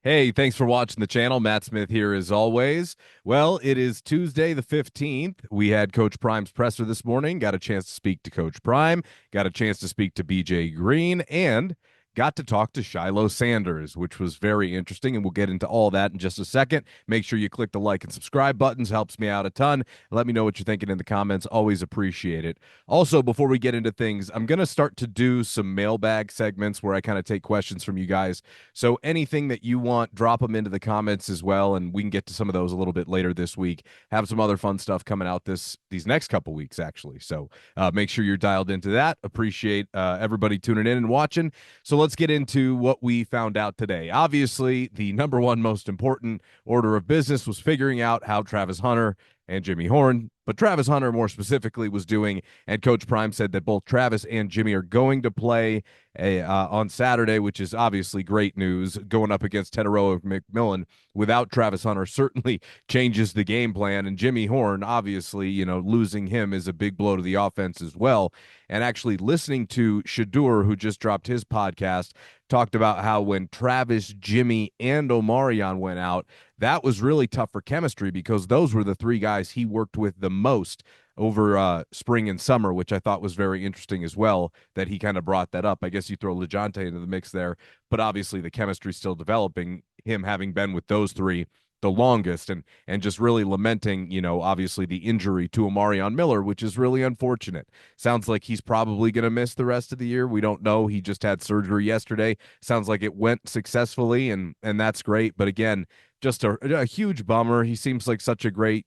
Hey, thanks for watching the channel. Matt Smith here as always. Well, it is Tuesday the 15th. We had Coach Prime's presser this morning, got a chance to speak to Coach Prime, got a chance to speak to BJ Green, and got to talk to Shilo Sanders, which was very interesting, and we'll get into all that in just a second. Make sure you click the like and subscribe buttons, helps me out a ton. Let me know what you're thinking in the comments. Always appreciate it. Also, before we get into things, I'm going to start to do some mailbag segments where I kind of take questions from you guys. So anything that you want, drop them into the comments as well, and we can get to some of those a little bit later this week. Have some other fun stuff coming out these next couple weeks, actually. So make sure you're dialed into that. Appreciate everybody tuning in and watching. So let's get into what we found out today. Obviously, the number one most important order of business was figuring out how Travis Hunter and Jimmy Horn, but Travis Hunter more specifically was doing. And Coach Prime said that both Travis and Jimmy are going to play on Saturday, which is obviously great news. Going up against Teteroia McMillian without Travis Hunter certainly changes the game plan. And Jimmy Horn, obviously, losing him is a big blow to the offense as well. And actually listening to Shedeur, who just dropped his podcast, talked about how when Travis, Jimmy, and Omarion went out, that was really tough for chemistry because those were the three guys he worked with the most over spring and summer, which I thought was very interesting as well, that he kind of brought that up. I guess you throw LeJontay into the mix there, but obviously the chemistry's still developing, him having been with those three the longest, and just really lamenting, obviously the injury to Omarion Miller, which is really unfortunate. Sounds like he's probably going to miss the rest of the year. We don't know. He just had surgery yesterday. Sounds like it went successfully, and that's great. But again, just a huge bummer. He seems like such a great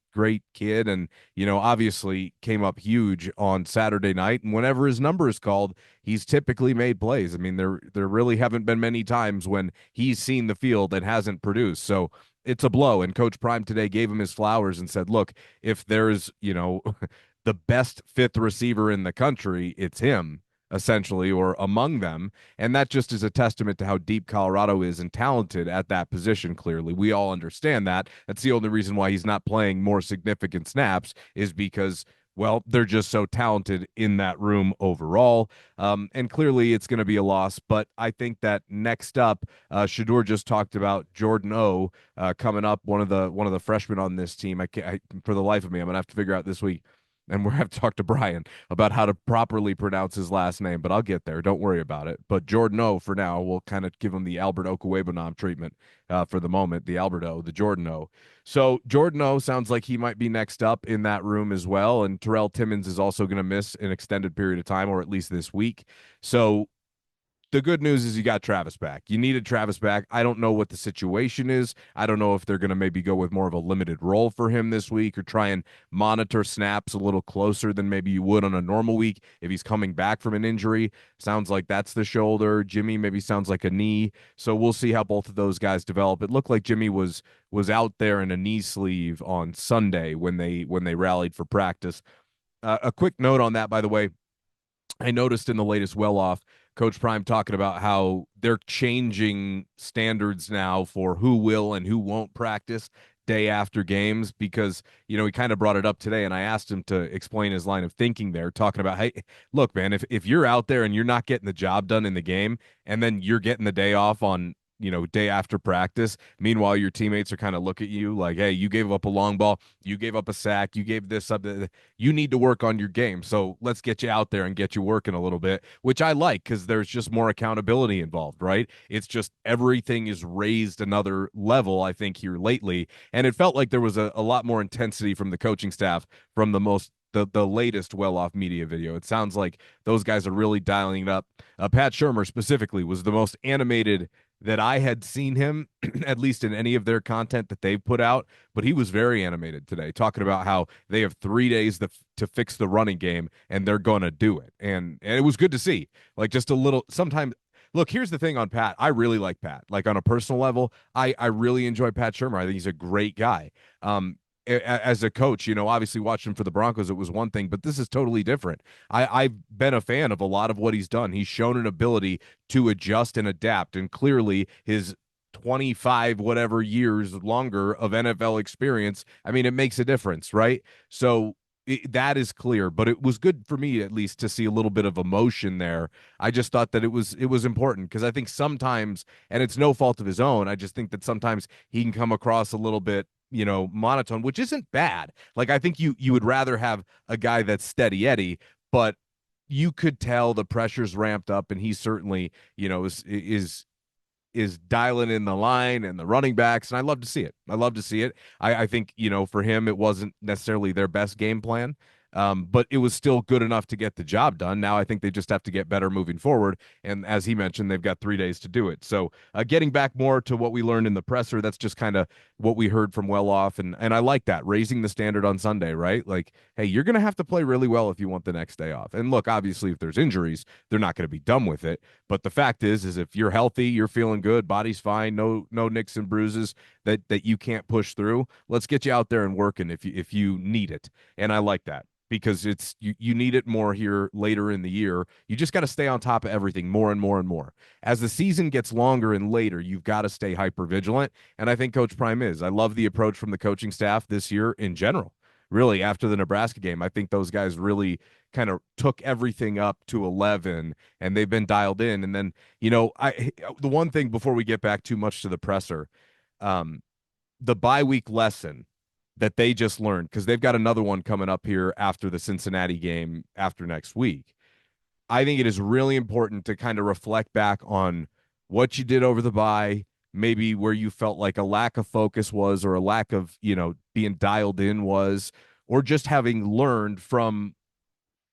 kid, and obviously came up huge on Saturday night. And whenever his number is called, he's typically made plays. I mean, there really haven't been many times when he's seen the field and hasn't produced. So it's a blow. And Coach Prime today gave him his flowers and said, look, if there's, the best fifth receiver in the country, it's him, essentially, or among them. And that just is a testament to how deep Colorado is and talented at that position, clearly. We all understand that. That's the only reason why he's not playing more significant snaps is because well, they're just so talented in that room overall. And clearly it's going to be a loss. But I think that next up, Shedeur just talked about Jordan O coming up, one of the freshmen on this team. For the life of me, I'm going to have to figure out this week. And we're going to have to talk to Brian about how to properly pronounce his last name, but I'll get there. Don't worry about it. But Jordan O, for now, we'll kind of give him the Albert Okwuegbunam treatment for the moment, the Albert O, the Jordan O. So Jordan O sounds like he might be next up in that room as well. And Terrell Timmons is also going to miss an extended period of time, or at least this week. So the good news is you got Travis back. You needed Travis back. I don't know what the situation is. I don't know if they're going to maybe go with more of a limited role for him this week or try and monitor snaps a little closer than maybe you would on a normal week if he's coming back from an injury. Sounds like that's the shoulder. Jimmy maybe sounds like a knee. So we'll see how both of those guys develop. It looked like Jimmy was out there in a knee sleeve on Sunday when they rallied for practice. A quick note on that, by the way, I noticed in the latest well off, Coach Prime talking about how they're changing standards now for who will and who won't practice day after games because, he kind of brought it up today and I asked him to explain his line of thinking there, talking about, hey, look, man, if you're out there and you're not getting the job done in the game and then you're getting the day off on day after practice. Meanwhile, your teammates are kind of look at you like, hey, you gave up a long ball, you gave up a sack, you gave this up. You need to work on your game. So let's get you out there and get you working a little bit, which I like because there's just more accountability involved, right? It's just everything is raised another level, I think, here lately. And it felt like there was a lot more intensity from the coaching staff from the latest well-off media video. It sounds like those guys are really dialing it up. Pat Shurmur specifically was the most animated that I had seen him, at least in any of their content that they've put out, but he was very animated today, talking about how they have 3 days to fix the running game, and they're going to do it. And it was good to see. Like, just a little, sometimes, look, here's the thing on Pat. I really like Pat. Like, on a personal level, I really enjoy Pat Shurmur. I think he's a great guy. As a coach, obviously watching him for the Broncos, it was one thing, but this is totally different. I've been a fan of a lot of what he's done. He's shown an ability to adjust and adapt, and clearly his 25 whatever years longer of NFL experience, I mean, it makes a difference, right? So That is clear, but it was good for me at least to see a little bit of emotion there. I just thought that it was important because I think sometimes, and it's no fault of his own, I just think that sometimes he can come across a little bit, monotone, which isn't bad. Like I think you would rather have a guy that's steady Eddie, but you could tell the pressure's ramped up, and he certainly, is dialing in the line and the running backs, and I love to see it. I love to see it. I think, for him, it wasn't necessarily their best game plan, but it was still good enough to get the job done. Now I think they just have to get better moving forward, and as he mentioned, they've got 3 days to do it. So getting back more to what we learned in the presser, that's just kind of what we heard from well off, and I like that, raising the standard on Sunday, right? Like, hey, you're going to have to play really well if you want the next day off. And look, obviously, if there's injuries, they're not going to be done with it. But the fact is if you're healthy, you're feeling good, body's fine, no nicks and bruises that you can't push through. Let's get you out there and working if you need it. And I like that because it's you need it more here later in the year. You just got to stay on top of everything more and more and more. As the season gets longer and later, you've got to stay hyper vigilant. And I think Coach Prime is. I love the approach from the coaching staff this year in general. Really, after the Nebraska game, I think those guys really kind of took everything up to 11 and they've been dialed in. And then, the one thing before we get back too much to the presser, um, the bye week lesson that they just learned, because they've got another one coming up here after the Cincinnati game after next week. I think it is really important to kind of reflect back on what you did over the bye, maybe where you felt like a lack of focus was, or a lack of, being dialed in was, or just having learned from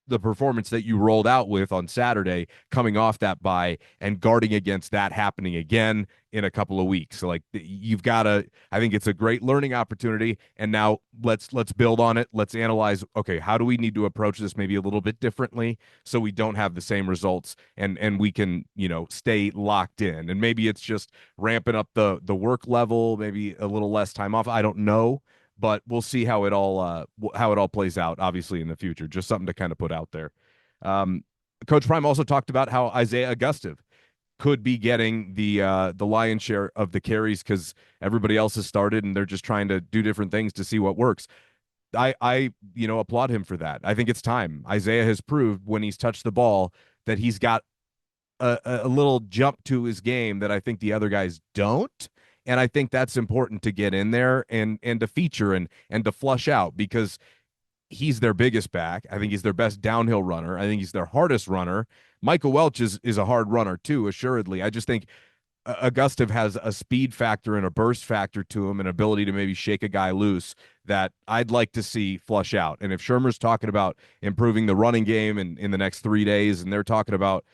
the performance that you rolled out with on Saturday, coming off that bye and guarding against that happening again in a couple of weeks. So like you've got to, I think it's a great learning opportunity. And now let's build on it. Let's analyze, okay, how do we need to approach this maybe a little bit differently so we don't have the same results and we can, stay locked in. And maybe it's just ramping up the work level, maybe a little less time off. I don't know, but we'll see how it all plays out, obviously, in the future. Just something to kind of put out there. Um, Coach Prime also talked about how Isaiah Augustive could be getting the lion's share of the carries because everybody else has started and they're just trying to do different things to see what works. I applaud him for that. I think it's time. Isaiah has proved when he's touched the ball that he's got a little jump to his game that I think the other guys don't. And I think that's important to get in there and to feature and to flush out because he's their biggest back. I think he's their best downhill runner. I think he's their hardest runner. Michael Welch is a hard runner too, assuredly. I just think Augustive has a speed factor and a burst factor to him, an ability to maybe shake a guy loose that I'd like to see flush out. And if Shurmur's talking about improving the running game in the next 3 days, and they're talking about,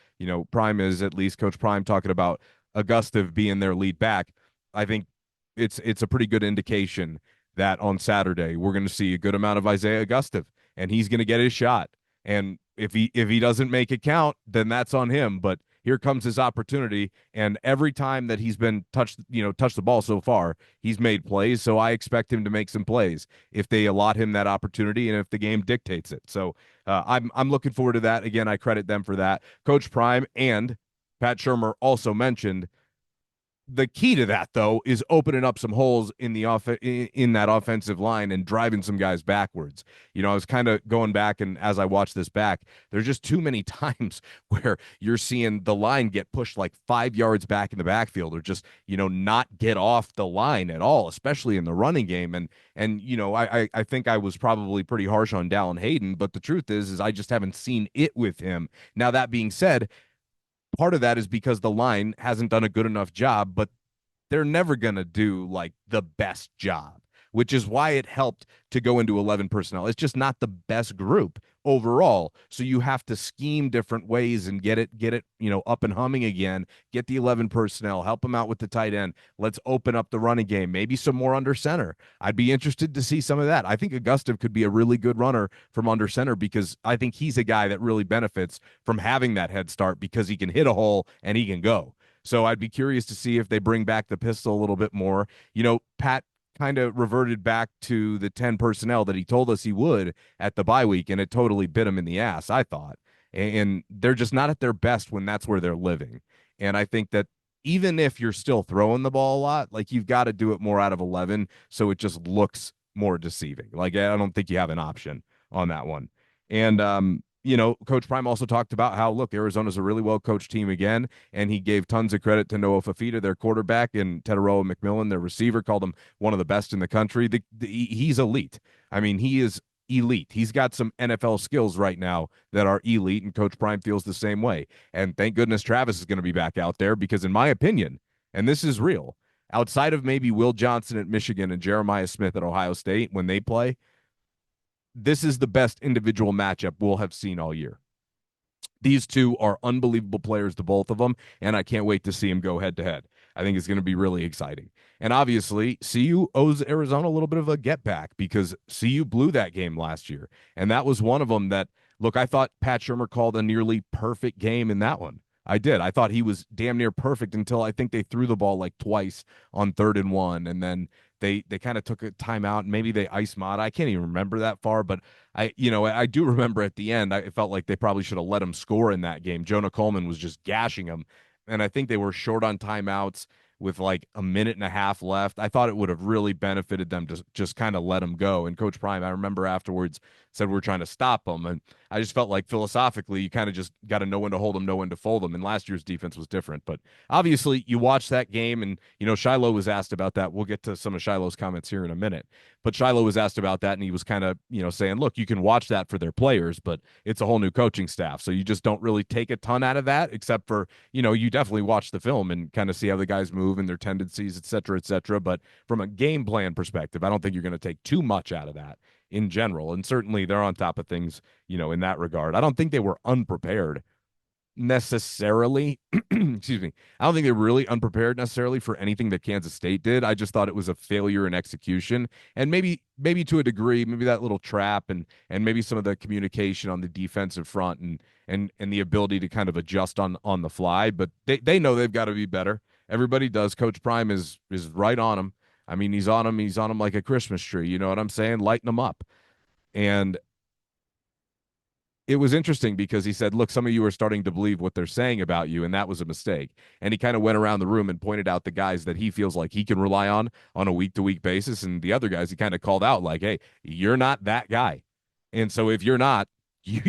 Prime is at least Coach Prime talking about Augustive being their lead back, I think it's a pretty good indication that on Saturday we're going to see a good amount of Isaiah Augustive, and he's going to get his shot. And if he doesn't make it count, then that's on him. But here comes his opportunity, and every time that he's been touched the ball so far, he's made plays. So I expect him to make some plays if they allot him that opportunity and if the game dictates it. So I'm looking forward to that. Again, I credit them for that. Coach Prime and Pat Shurmur also mentioned the key to that, though, is opening up some holes in in that offensive line and driving some guys backwards. I was kind of going back, and as I watched this back, there's just too many times where you're seeing the line get pushed like 5 yards back in the backfield, or just not get off the line at all, especially in the running game. And I think I was probably pretty harsh on Dallin Hayden, but the truth is I just haven't seen it with him. Now that being said, part of that is because the line hasn't done a good enough job, but they're never going to do like the best job, which is why it helped to go into 11 personnel. It's just not the best group overall. So you have to scheme different ways and get it, up and humming again, get the 11 personnel, help them out with the tight end. Let's open up the running game, maybe some more under center. I'd be interested to see some of that. I think Augustive could be a really good runner from under center because I think he's a guy that really benefits from having that head start because he can hit a hole and he can go. So I'd be curious to see if they bring back the pistol a little bit more. Pat kind of reverted back to the 10 personnel that he told us he would at the bye week, and it totally bit him in the ass, I thought. And they're just not at their best when that's where they're living. And I think that even if you're still throwing the ball a lot, like you've got to do it more out of 11 so it just looks more deceiving. Like I don't think you have an option on that one. And Coach Prime also talked about how, look, Arizona's a really well coached team again, and he gave tons of credit to Noah Fifita, their quarterback, and Teteroia McMillian, their receiver, called him one of the best in the country. He's elite. I mean, he is elite. He's got some NFL skills right now that are elite, and Coach Prime feels the same way. And thank goodness Travis is going to be back out there because, in my opinion, and this is real, outside of maybe Will Johnson at Michigan and Jeremiah Smith at Ohio State, when they play, this is the best individual matchup we'll have seen all year. These two are unbelievable players, the both of them, and I can't wait to see them go head to head. I think it's going to be really exciting. And obviously, CU owes Arizona a little bit of a get back because CU blew that game last year. And that was one of them that, look, I thought Pat Shurmur called a nearly perfect game in that one. I did. I thought he was damn near perfect until I think they threw the ball like twice on 3rd and 1. And then they kind of took a timeout and maybe they ice mod. I can't even remember that far, but I do remember at the end, I felt like they probably should have let him score in that game. Jonah Coleman was just gashing him. And I think they were short on timeouts with like a minute and a half left. I thought it would have really benefited them to just kind of let him go. And Coach Prime, I remember afterwards, said we're trying to stop him. And I just felt like philosophically, you kind of just got to know when to hold him, know when to fold him. And last year's defense was different. But obviously, you watch that game, and, Shiloh was asked about that. We'll get to some of Shiloh's comments here in a minute. But Shiloh was asked about that, and he was kind of, saying, look, you can watch that for their players, but it's a whole new coaching staff. So you just don't really take a ton out of that, except for, you definitely watch the film and kind of see how the guys move and their tendencies, et cetera, et cetera. But from a game plan perspective, I don't think you're going to take too much out of that in general. And certainly they're on top of things, in that regard. I don't think they were unprepared necessarily. Excuse me. I don't think they're really unprepared necessarily for anything that Kansas State did. I just thought it was a failure in execution, and maybe to a degree, maybe that little trap and maybe some of the communication on the defensive front and the ability to kind of adjust on the fly. But they know they've got to be better. Everybody does. Coach Prime is right on them. I mean, he's on them like a Christmas tree. You know what I'm saying? Lighten them up. And it was interesting because he said, look, some of you are starting to believe what they're saying about you, and that was a mistake. And he kind of went around the room and pointed out the guys that he feels like he can rely on a week-to-week basis, and the other guys he kind of called out like, hey, you're not that guy. And so if you're not, you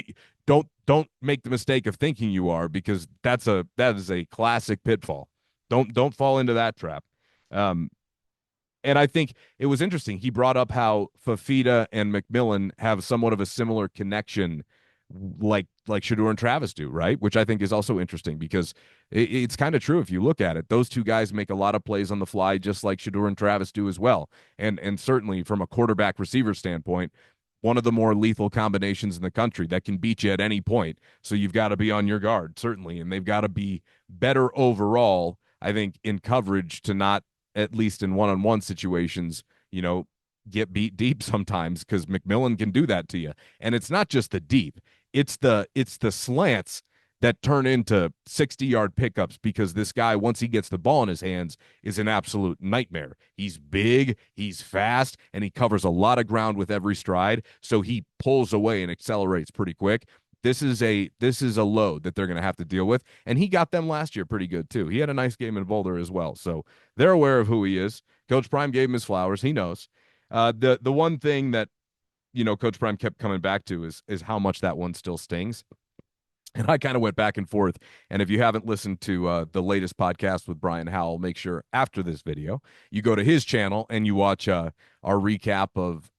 don't make the mistake of thinking you are, because that is a classic pitfall. Don't fall into that trap. And I think it was interesting. He brought up how Fifita and McMillian have somewhat of a similar connection, like Shedeur and Travis do, right? Which I think is also interesting because it's kind of true if you look at it. Those two guys make a lot of plays on the fly, just like Shedeur and Travis do as well. And certainly from a quarterback receiver standpoint, one of the more lethal combinations in the country that can beat you at any point. So you've got to be on your guard, certainly, and they've got to be better overall, I think, in coverage to not, at least in one-on-one situations, get beat deep sometimes, because McMillian can do that to you. And it's not just the deep, it's the slants that turn into 60-yard pickups, because this guy, once he gets the ball in his hands, is an absolute nightmare. He's big, he's fast, and he covers a lot of ground with every stride, so he pulls away and accelerates pretty quick. This is a load that they're going to have to deal with, and he got them last year pretty good too. He had a nice game in Boulder as well, so they're aware of who he is. Coach Prime gave him his flowers. He knows. The one thing that Coach Prime kept coming back to is how much that one still stings. And I kind of went back and forth. And if you haven't listened to the latest podcast with Brian Howell, make sure after this video you go to his channel and you watch our recap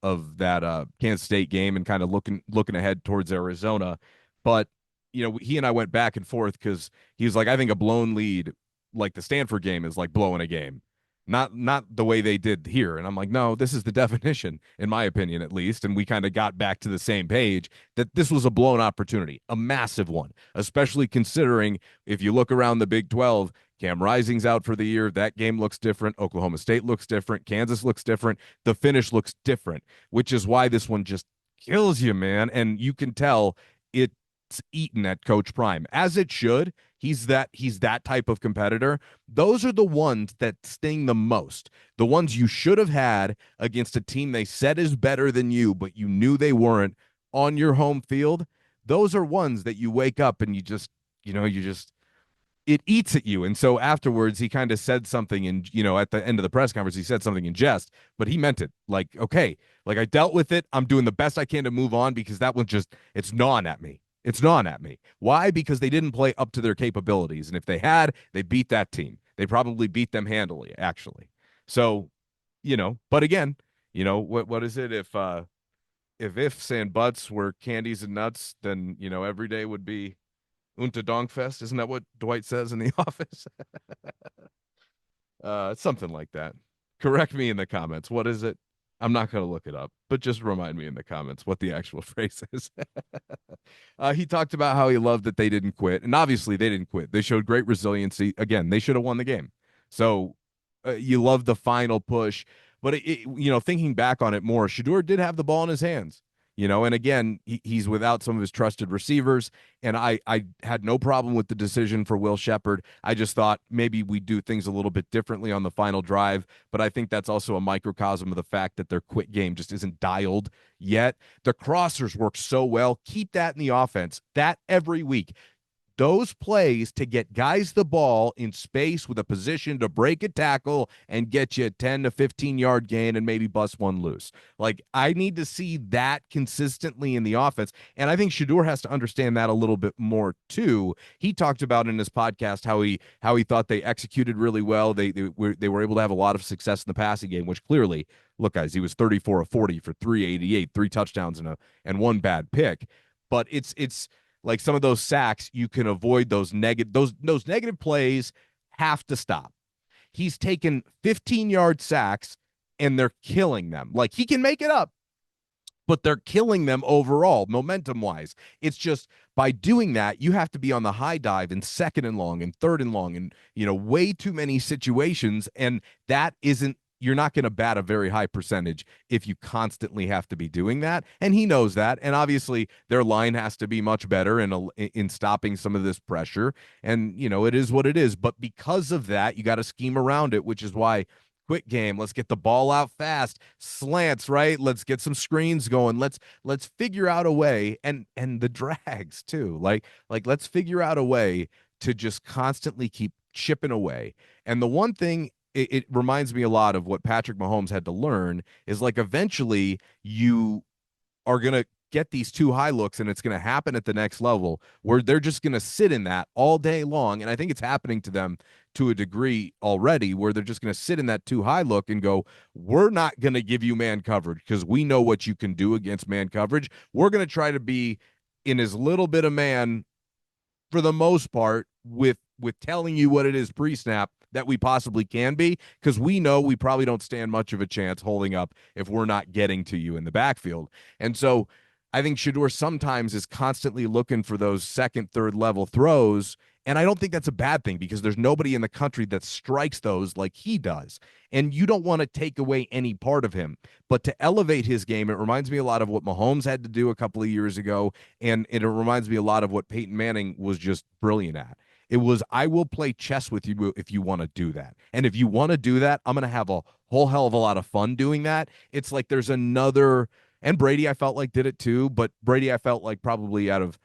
of that Kansas State game and kind of looking ahead towards Arizona. But he and I went back and forth because he was like, I think a blown lead like the Stanford game is like blowing a game. Not the way they did here. And I'm like, no, this is the definition, in my opinion, at least. And we kind of got back to the same page that this was a blown opportunity, a massive one, especially considering if you look around the Big 12, Cam Rising's out for the year. That game looks different. Oklahoma State looks different. Kansas looks different. The finish looks different, which is why this one just kills you, man. And you can tell it's eaten at Coach Prime, as it should. He's that type of competitor. Those are the ones that sting the most. The ones you should have had against a team they said is better than you, but you knew they weren't on your home field. Those are ones that you wake up and you just it eats at you. And so afterwards, he kind of said something, and at the end of the press conference, he said something in jest, but he meant it. Like, okay, like I dealt with it. I'm doing the best I can to move on because that one just it's gnawing at me. It's gnawing at me. Why? Because they didn't play up to their capabilities, and if they had, they beat that team. They probably beat them handily, actually. So, but again, what is it? If ifs and buts were candies and nuts, then every day would be Unter Dongfest. Isn't that what Dwight says in The Office? Something like that. Correct me in the comments. What is it? I'm not going to look it up, but just remind me in the comments what the actual phrase is. He talked about how he loved that they didn't quit. And obviously, they didn't quit. They showed great resiliency. Again, they should have won the game. So you love the final push. But, thinking back on it more, Shedeur did have the ball in his hands. And again, he's without some of his trusted receivers, and I had no problem with the decision for Will Shepherd. I just thought maybe we do things a little bit differently on the final drive, but I think that's also a microcosm of the fact that their quick game just isn't dialed yet. The crossers work so well. Keep that in the offense, that every week. Those plays to get guys the ball in space with a position to break a tackle and get you a 10 to 15-yard gain and maybe bust one loose. Like, I need to see that consistently in the offense. And I think Shedeur has to understand that a little bit more too. He talked about in his podcast how he thought they executed really well. They were able to have a lot of success in the passing game, which clearly, look, guys, he was 34 of 40 for 388, 3 touchdowns and one bad pick. But it's like some of those sacks, you can avoid those negative plays have to stop. He's taken 15-yard sacks and they're killing them. Like, he can make it up, but they're killing them overall, momentum-wise. It's just by doing that, you have to be on the high dive in second and long and third and long and, way too many situations. And that isn't, you're not going to bat a very high percentage if you constantly have to be doing that. And he knows that. And obviously their line has to be much better in stopping some of this pressure. And, it is what it is. But because of that, you got to scheme around it, which is why quick game, let's get the ball out fast, slants, right? Let's get some screens going. Let's figure out a way, and the drags too. Like let's figure out a way to just constantly keep chipping away. And the one thing, it reminds me a lot of what Patrick Mahomes had to learn is, like, eventually you are going to get these too high looks, and it's going to happen at the next level where they're just going to sit in that all day long. And I think it's happening to them to a degree already, where they're just going to sit in that too high look and go, we're not going to give you man coverage because we know what you can do against man coverage. We're going to try to be in as little bit of man for the most part with telling you what it is pre-snap that we possibly can be, because we know we probably don't stand much of a chance holding up if we're not getting to you in the backfield. And so I think Shedeur sometimes is constantly looking for those second, third level throws. And I don't think that's a bad thing, because there's nobody in the country that strikes those like he does. And you don't want to take away any part of him. But to elevate his game, it reminds me a lot of what Mahomes had to do a couple of years ago. And it reminds me a lot of what Peyton Manning was just brilliant at. It was, I will play chess with you if you want to do that. And if you want to do that, I'm going to have a whole hell of a lot of fun doing that. It's like there's another, and Brady, I felt like, did it too. But Brady, I felt like, probably out of,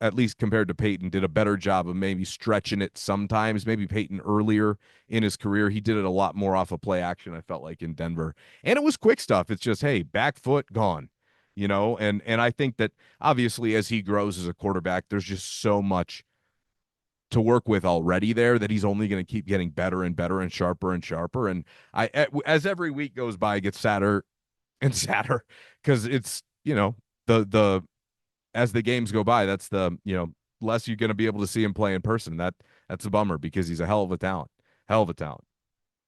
at least compared to Peyton, did a better job of maybe stretching it sometimes. Maybe Peyton earlier in his career, he did it a lot more off of play action, I felt like, in Denver. And it was quick stuff. It's just, hey, back foot, gone. And I think that obviously as he grows as a quarterback, there's just so much to work with already there that he's only going to keep getting better and better and sharper and sharper. And as every week goes by, it gets sadder and sadder, because it's, the as the games go by, that's the, less you're going to be able to see him play in person. That's a bummer, because he's a hell of a talent.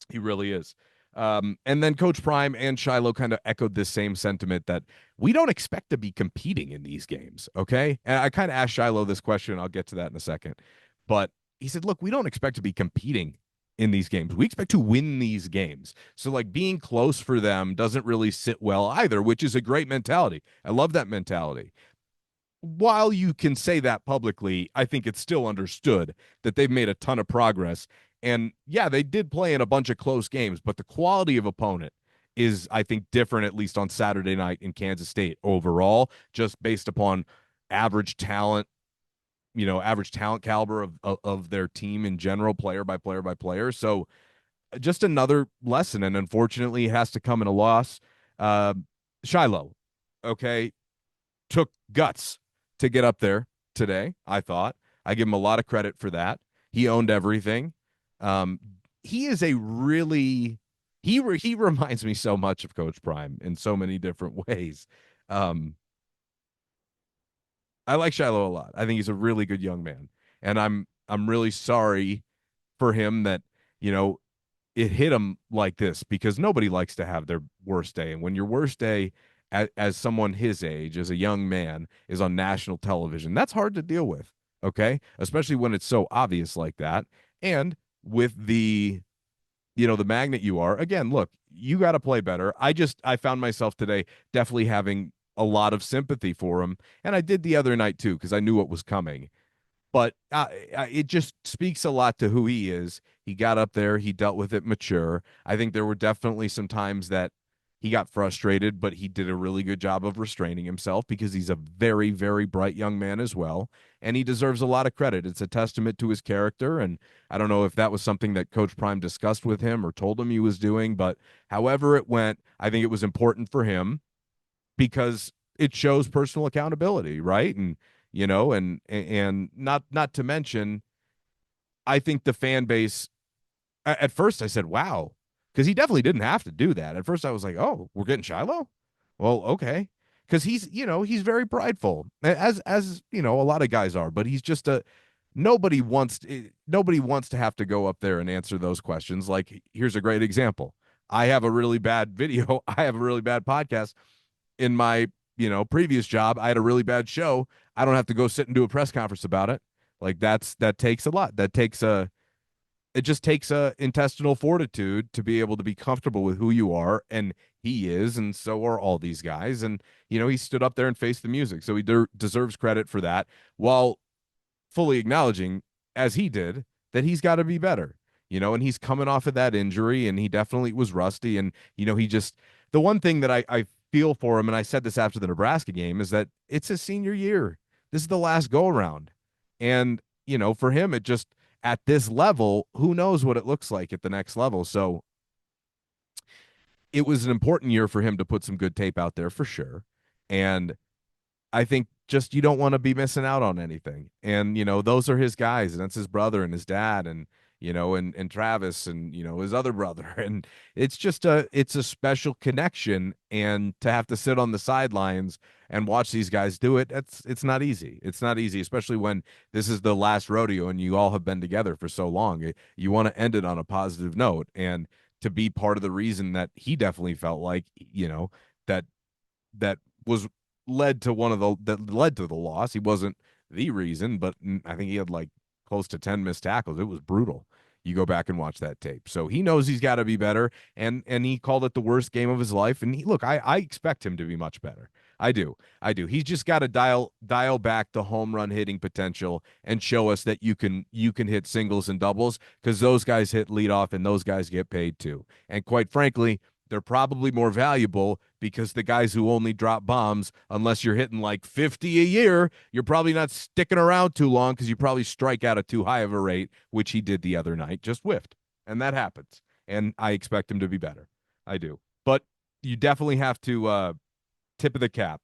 He really is. And then Coach Prime and Shiloh kind of echoed this same sentiment that we don't expect to be competing in these games. Okay. And I kind of asked Shiloh this question. I'll get to that in a second. But he said, look, we don't expect to be competing in these games. We expect to win these games. So, like, being close for them doesn't really sit well either, which is a great mentality. I love that mentality. While you can say that publicly, I think it's still understood that they've made a ton of progress. And yeah, they did play in a bunch of close games, but the quality of opponent is, I think, different, at least on Saturday night in Kansas State overall, just based upon average talent, average talent caliber of their team in general, player by player by player. So just another lesson, and unfortunately, it has to come in a loss. Uh, Shiloh, okay, took guts to get up there today. I thought I give him a lot of credit for that. He owned everything. Um, he is a really he reminds me so much of Coach Prime in so many different ways. Um, I like Shiloh a lot. I think he's a really good young man, and I'm really sorry for him that you know it hit him like this because nobody likes to have their worst day. And when your worst day as someone his age, as a young man, is on national television, that's hard to deal with. Okay. Especially when it's so obvious like that. And with the magnet you are, again, look, you got to play better. I found myself today definitely having a lot of sympathy for him. And I did the other night too, because I knew what was coming, but it just speaks a lot to who he is. He got up there, he dealt with it mature. I think there were definitely some times that he got frustrated, but he did a really good job of restraining himself because he's a very, very bright young man as well. And he deserves a lot of credit. It's a testament to his character. And I don't know if that was something that Coach Prime discussed with him or told him he was doing, but however it went, I think it was important for him because it shows personal accountability, right? And not to mention, I think the fan base at first I said, wow, because he definitely didn't have to do that. At first I was like, oh, we're getting Shiloh? Well, okay. Because he's very prideful, as a lot of guys are, but he's just a nobody wants to have to go up there and answer those questions. Like, here's a great example. I have a really bad video, I have a really bad podcast in my previous job. I had a really bad show. I don't have to go sit and do a press conference about it. Like that takes a lot. It just takes a intestinal fortitude to be able to be comfortable with who you are, and he is, and so are all these guys. And he stood up there and faced the music, so he deserves credit for that, while fully acknowledging, as he did, that he's got to be better. And he's coming off of that injury, and he definitely was rusty. And he just the one thing that I feel for him, and I said this after the Nebraska game, is that it's his senior year. This is the last go around, and for him, it just at this level, who knows what it looks like at the next level. So it was an important year for him to put some good tape out there for sure. And I think just you don't want to be missing out on anything. And those are his guys, and that's his brother and his dad, and Travis, and his other brother. And it's a special connection. And to have to sit on the sidelines and watch these guys do it, it's not easy. It's not easy, especially when this is the last rodeo and you all have been together for so long. You want to end it on a positive note, and to be part of the reason that he definitely felt like that that was led to that led to the loss. He wasn't the reason, but I think he had like close to 10 missed tackles. It was brutal. You go back and watch that tape. So he knows he's got to be better, and he called it the worst game of his life. And look, I expect him to be much better. I do. I do. He's just got to dial back the home run hitting potential and show us that you can hit singles and doubles, because those guys hit leadoff and those guys get paid too. And quite frankly, they're probably more valuable because the guys who only drop bombs, unless you're hitting like 50 a year, you're probably not sticking around too long because you probably strike out at too high of a rate, which he did the other night, just whiffed. And that happens. And I expect him to be better. I do. But you definitely have to tip of the cap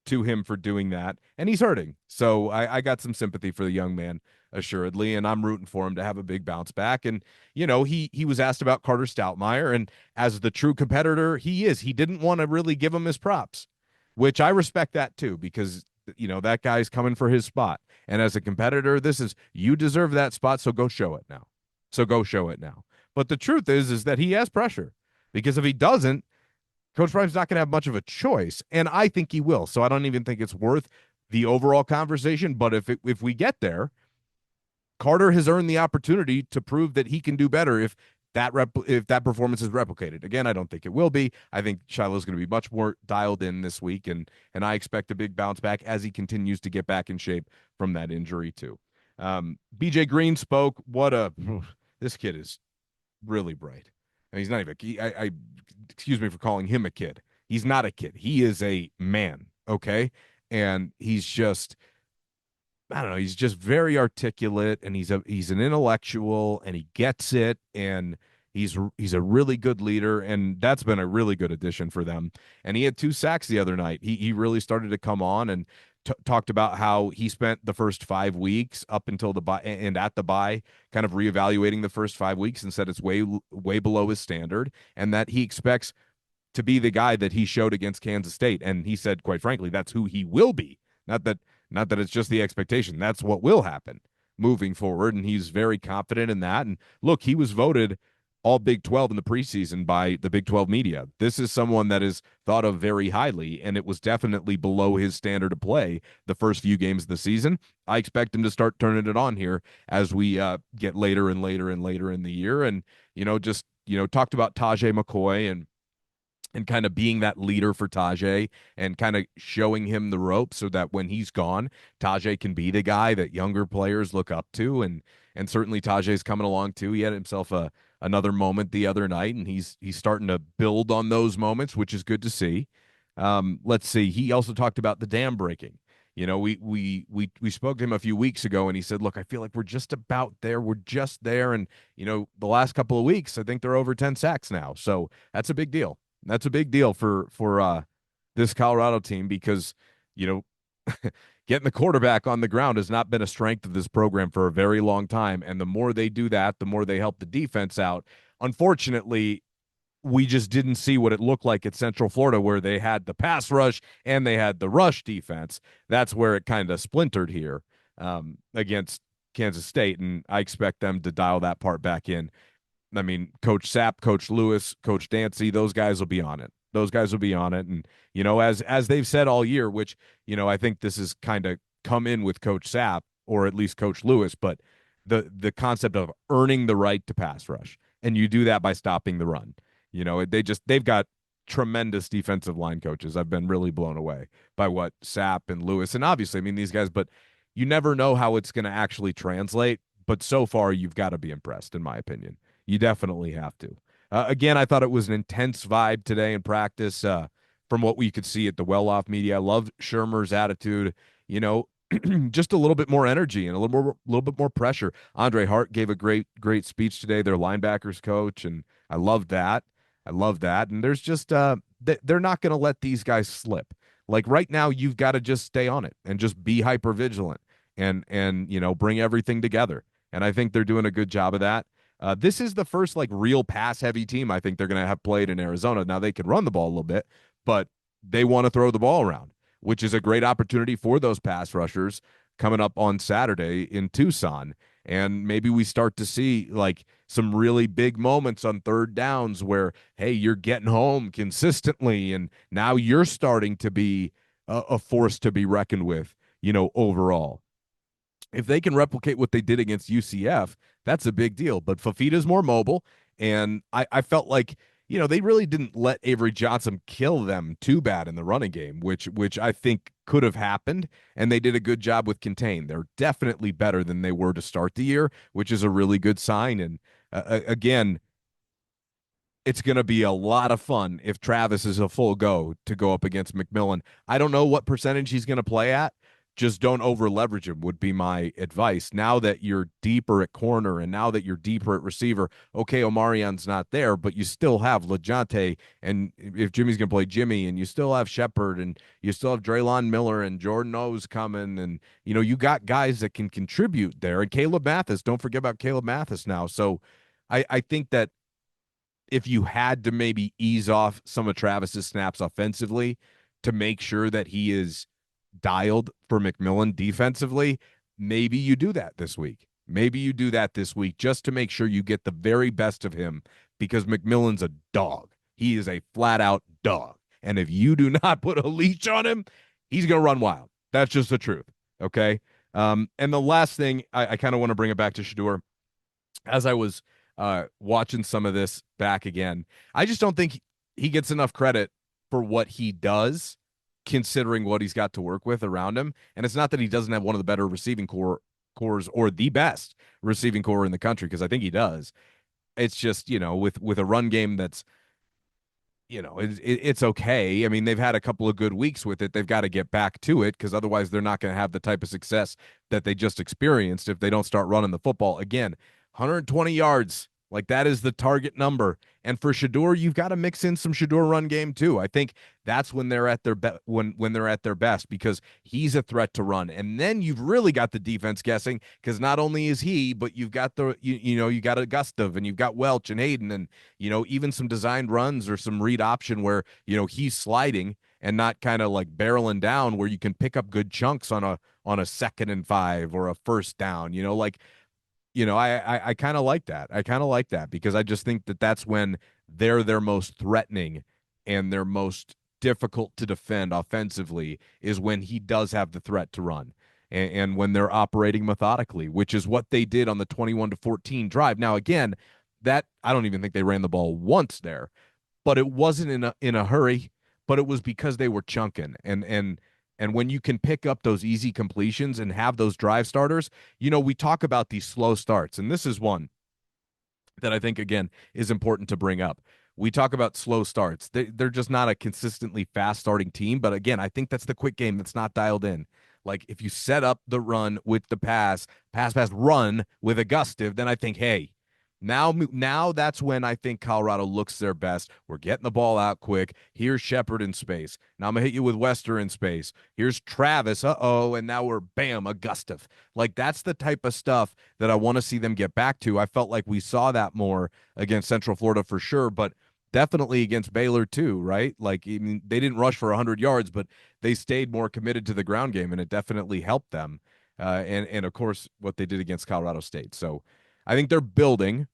to him for doing that. And he's hurting. So I got some sympathy for the young man, assuredly, and I'm rooting for him to have a big bounce back. And he was asked about Carter Stoutmire, and as the true competitor he is, he didn't want to really give him his props, which I respect that too, because that guy's coming for his spot. And as a competitor, you deserve that spot, so go show it now. But the truth is that he has pressure, because if he doesn't, Coach Prime's not going to have much of a choice, and I think he will. So I don't even think it's worth the overall conversation. But if we get there, Carter has earned the opportunity to prove that he can do better if that performance is replicated. Again, I don't think it will be. I think Shiloh's going to be much more dialed in this week, and I expect a big bounce back as he continues to get back in shape from that injury too. BJ Green spoke. This kid is really bright. And he's not even. Excuse me for calling him a kid. He's not a kid. He is a man. Okay, and he's just I don't know, he's just very articulate, and he's an intellectual, and he gets it, and he's a really good leader, and that's been a really good addition for them. And he had 2 sacks the other night. He really started to come on, and talked about how he spent the first 5 weeks up until the bye and at the bye kind of reevaluating the first 5 weeks, and said it's way below his standard, and that he expects to be the guy that he showed against Kansas State. And he said, quite frankly, that's who he will be. Not that it's just the expectation. That's what will happen moving forward. And he's very confident in that. And look, he was voted all Big 12 in the preseason by the Big 12 media. This is someone that is thought of very highly, and it was definitely below his standard of play the first few games of the season. I expect him to start turning it on here as we get later and later and later in the year. And, talked about Tajay McCoy and kind of being that leader for Tajay and kind of showing him the ropes so that when he's gone, Tajay can be the guy that younger players look up to. And certainly Tajay's coming along too. He had himself another moment the other night, and he's starting to build on those moments, which is good to see. Let's see. He also talked about the dam breaking. We spoke to him a few weeks ago, and he said, "Look, I feel like we're just about there. We're just there." And the last couple of weeks, I think they're over 10 sacks now. So that's a big deal. That's a big deal for this Colorado team, because you know getting the quarterback on the ground has not been a strength of this program for a very long time. And the more they do that, the more they help the defense out. Unfortunately, we just didn't see what it looked like at Central Florida, where they had the pass rush and they had the rush defense. That's where it kind of splintered here against Kansas State, and I expect them to dial that part back in. I mean, Coach Sapp, Coach Lewis, Coach Dancy, those guys will be on it. Those guys will be on it. And, as they've said all year, which, I think this has kind of come in with Coach Sapp, or at least Coach Lewis, but the concept of earning the right to pass rush. And you do that by stopping the run. They've got tremendous defensive line coaches. I've been really blown away by what Sapp and Lewis, and obviously, I mean, these guys, but you never know how it's going to actually translate. But so far, you've got to be impressed, in my opinion. You definitely have to. Again, I thought it was an intense vibe today in practice from what we could see at the well-off media. I love Shurmur's attitude, just a little bit more energy and a little bit more pressure. Andre Hart gave a great speech today, their linebackers coach, and I loved that. And there's just they're not going to let these guys slip. Like right now, you've got to just stay on it and just be hyper vigilant and bring everything together. And I think they're doing a good job of that. This is the first real pass heavy team I think they're going to have played in Arizona. Now they can run the ball a little bit, but they want to throw the ball around, which is a great opportunity for those pass rushers coming up on Saturday in Tucson. And maybe we start to see some really big moments on third downs where, hey, you're getting home consistently, and now you're starting to be a force to be reckoned with, overall. If they can replicate what they did against UCF, that's a big deal. But Fifita's more mobile, and I felt like, they really didn't let Avery Johnson kill them too bad in the running game, which I think could have happened, and they did a good job with contain. They're definitely better than they were to start the year, which is a really good sign. And again, it's going to be a lot of fun if Travis is a full go to go up against McMillian. I don't know what percentage he's going to play at. Just don't over leverage him would be my advice. Now that you're deeper at corner and now that you're deeper at receiver, okay, Omarion's not there, but you still have LeJontay, and if Jimmy's going to play Jimmy, and you still have Shepard, and you still have Draylon Miller and Jordan O's coming, and you got guys that can contribute there, and Caleb Mathis. Don't forget about Caleb Mathis now. So I think that if you had to maybe ease off some of Travis's snaps offensively to make sure that he is dialed for McMillian defensively, maybe you do that this week. Maybe you do that this week just to make sure you get the very best of him, because McMillian's a dog. He is a flat-out dog. And if you do not put a leash on him, he's going to run wild. That's just the truth, okay? And the last thing, I kind of want to bring it back to Shedeur. As I was watching some of this back again, I just don't think he gets enough credit for what he does, considering what he's got to work with around him. And it's not that he doesn't have one of the better receiving cores or the best receiving core in the country, because I think he does. It's just, with a run game that's, it's okay. I mean, they've had a couple of good weeks with it. They've got to get back to it because otherwise they're not going to have the type of success that they just experienced if they don't start running the football. Again, 120 yards, like that is the target number. And for Shedeur, you've got to mix in some Shedeur run game too. I think that's when they're at their when they're at their best because he's a threat to run. And then you've really got the defense guessing because not only is he, but you've got you got Augustov and you've got Welch and Hayden and even some designed runs or some read option where he's sliding and not kind of like barreling down where you can pick up good chunks on a 2nd and 5 or a first down. I kind of like that. I kind of like that because I just think that that's when they're their most threatening and their most difficult to defend offensively is when he does have the threat to run and when they're operating methodically, which is what they did on the 21-14 drive. Now, again, that I don't even think they ran the ball once there, but it wasn't in a hurry, but it was because they were chunking and when you can pick up those easy completions and have those drive starters, we talk about these slow starts, and this is one that I think, again, is important to bring up. We talk about slow starts. They're just not a consistently fast starting team, but again, I think that's the quick game that's not dialed in. Like if you set up the run with the pass, run with a gustive, then I think, hey, now that's when I think Colorado looks their best. We're getting the ball out quick. Here's Shepard in space. Now I'm going to hit you with Wester in space. Here's Travis. And now we're, bam, Augustov. Like that's the type of stuff that I want to see them get back to. I felt like we saw that more against Central Florida for sure, but definitely against Baylor too, right? Like I mean, they didn't rush for 100 yards, but they stayed more committed to the ground game, and it definitely helped them. And of course, what they did against Colorado State. So I think they're building.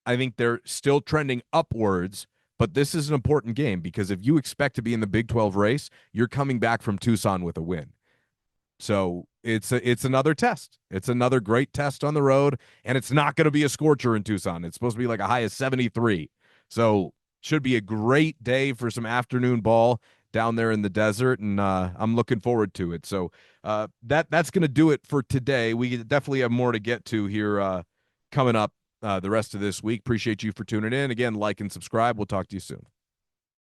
I think they're still trending upwards, but this is an important game because if you expect to be in the Big 12 race, you're coming back from Tucson with a win. So it's another test. It's another great test on the road, and it's not going to be a scorcher in Tucson. It's supposed to be like a high of 73. So should be a great day for some afternoon ball down there in the desert, and I'm looking forward to it. So that's going to do it for today. We definitely have more to get to here coming up the rest of this week. Appreciate you for tuning in. Again, like and subscribe. We'll talk to you soon.